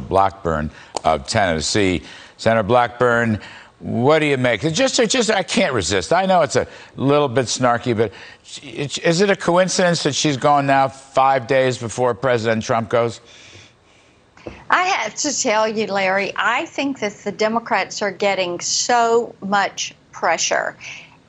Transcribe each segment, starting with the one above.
Blackburn of Tennessee. Senator Blackburn, what do you make? I can't resist. I know it's a little bit snarky, but is it a coincidence that she's gone now 5 days before President Trump goes? I have to tell you, Larry, I think that the Democrats are getting so much pressure.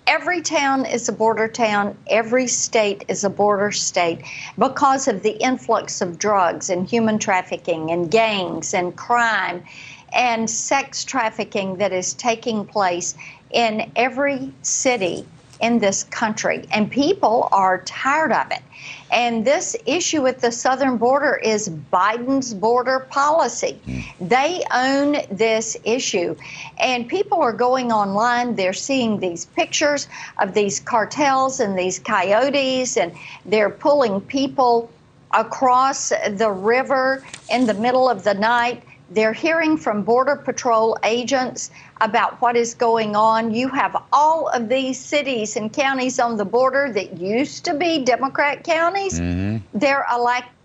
Every town is a border town. Every state is a border state because of the influx of drugs and human trafficking and gangs and crime and sex trafficking that is taking place in every city in this country. And people are tired of it. And this issue at the southern border is Biden's border policy. They own this issue. And people are going online. They're seeing these pictures of these cartels and these coyotes, and they're pulling people across the river in the middle of the night. They're hearing from Border Patrol agents about what is going on. You have all of these cities and counties on the border that used to be Democrat counties. They're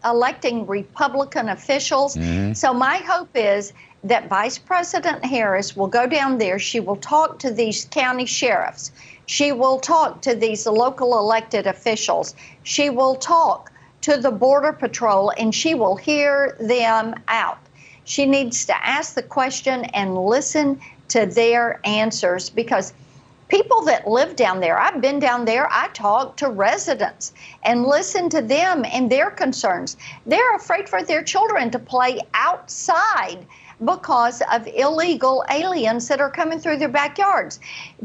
electing Republican officials. So my hope is that Vice President Harris will go down there. She will talk to these county sheriffs. She will talk to these local elected officials. She will talk to the Border Patrol, and she will hear them out. She needs to ask the question and listen to their answers, because people that live down there, I've been down there, I talk to residents and listen to them and their concerns. They're afraid for their children to play outside because of illegal aliens that are coming through their backyards.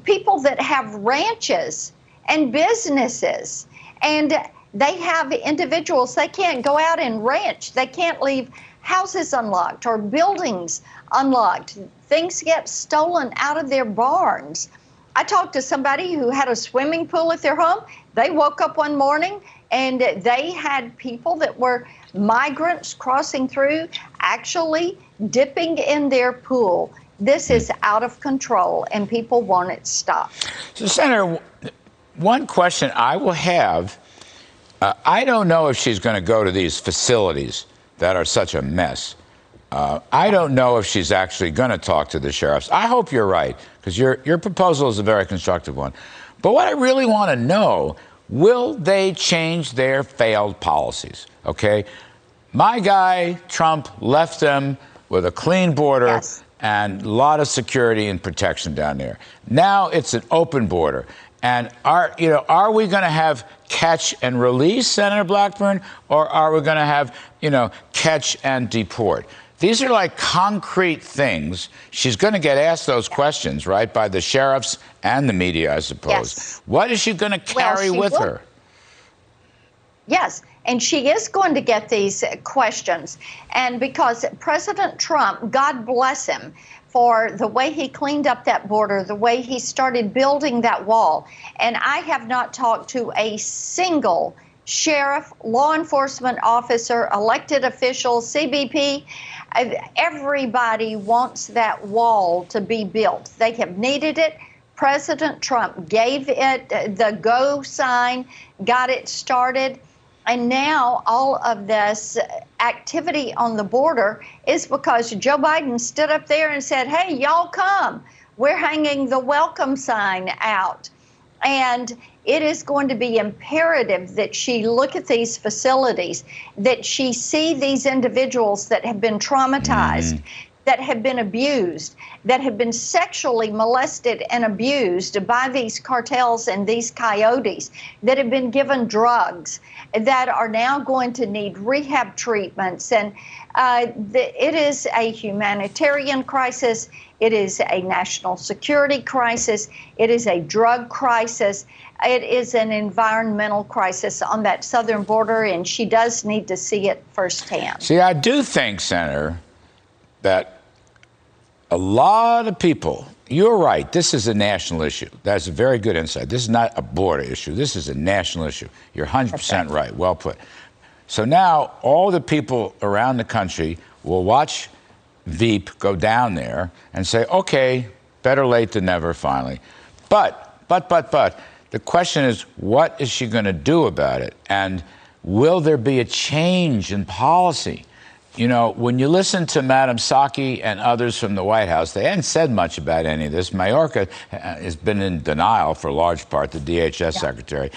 People that have ranches and businesses, and they have individuals, they can't go out and ranch. They can't leave houses unlocked or buildings unlocked. Things get stolen out of their barns. I talked to somebody who had a swimming pool at their home. They woke up one morning and they had people that were migrants crossing through, actually dipping in their pool. This is out of control, and people want it stopped. So, Senator, one question I will have, I don't know if she's going to go to these facilities that are such a mess. I don't know if she's actually going to talk to the sheriffs. I hope you're right, because your proposal is a very constructive one. But what I really want to know, will they change their failed policies? Okay? My guy, Trump, left them with a clean border and a lot of security and protection down there. Now it's an open border. And are we going to have catch and release, Senator Blackburn, or are we going to have, catch and deport? These are like concrete things. She's going to get asked those questions, right, by the sheriffs and the media, I suppose. Yes. What is she going to carry with her? Yes, and she is going to get these questions. And because President Trump, God bless him, for the way he cleaned up that border, the way he started building that wall. And I have not talked to a single sheriff, law enforcement officer, elected official, CBP. Everybody wants that wall to be built. They have needed it. President Trump gave it the go sign, got it started. And now all of this activity on the border is because Joe Biden stood up there and said, hey, y'all come. We're hanging the welcome sign out. And it is going to be imperative that she look at these facilities, that she see these individuals that have been traumatized, that have been abused, that have been sexually molested and abused by these cartels and these coyotes, that have been given drugs, that are now going to need rehab treatments. And it is a humanitarian crisis. It is a national security crisis. It is a drug crisis. It is an environmental crisis on that southern border, and she does need to see it firsthand. See, I do think, Senator, that a lot of people, you're right, this is a national issue. That's a very good insight. This is not a border issue. This is a national issue. You're 100% right. Well put. So now all the people around the country will watch Veep go down there and say, okay, better late than never, finally. But, the question is, what is she going to do about it? And will there be a change in policy? you know, when you listen to Madam Psaki and others from the White House, they hadn't said much about any of this. Mayorkas has been in denial for a large part, the DHS secretary.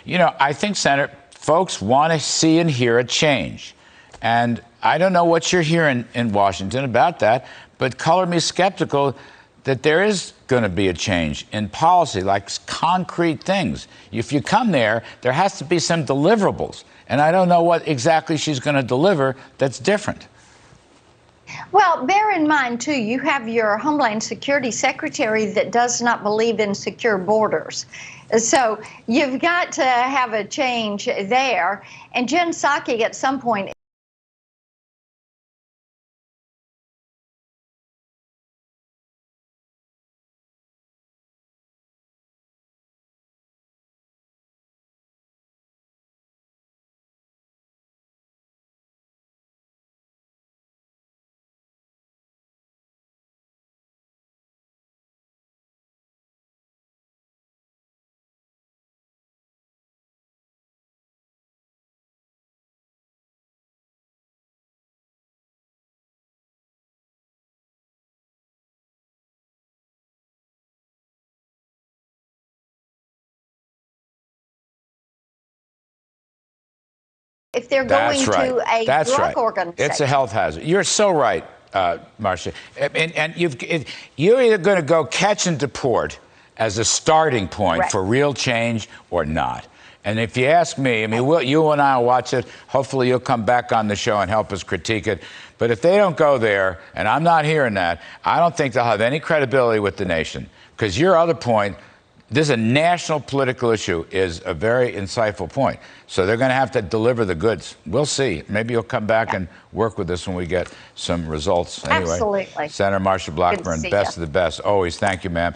You know, I think, Senator, folks want to see and hear a change. And I don't know what you're hearing in Washington about that, but color me skeptical that there is going to be a change in policy, like concrete things. If you come there, there has to be some deliverables. And I don't know what exactly she's going to deliver that's different. Well, bear in mind, too, you have your Homeland Security Secretary that does not believe in secure borders. So you've got to have a change there. And Jen Psaki at some point if they're going to a drug organization. It's a health hazard. You're so right, Marcia. And you're either going to go catch and deport as a starting point for real change or not. And if you ask me, I mean, you and I will watch it. Hopefully you'll come back on the show and help us critique it. But if they don't go there, and I'm not hearing that, I don't think they'll have any credibility with the nation. Because your other point, this is a national political issue, is a very insightful point. So they're going to have to deliver the goods. We'll see. Maybe you'll come back and work with us when we get some results. Anyway, Absolutely. Senator Marcia Blackburn, best of the best. Always. Thank you, ma'am.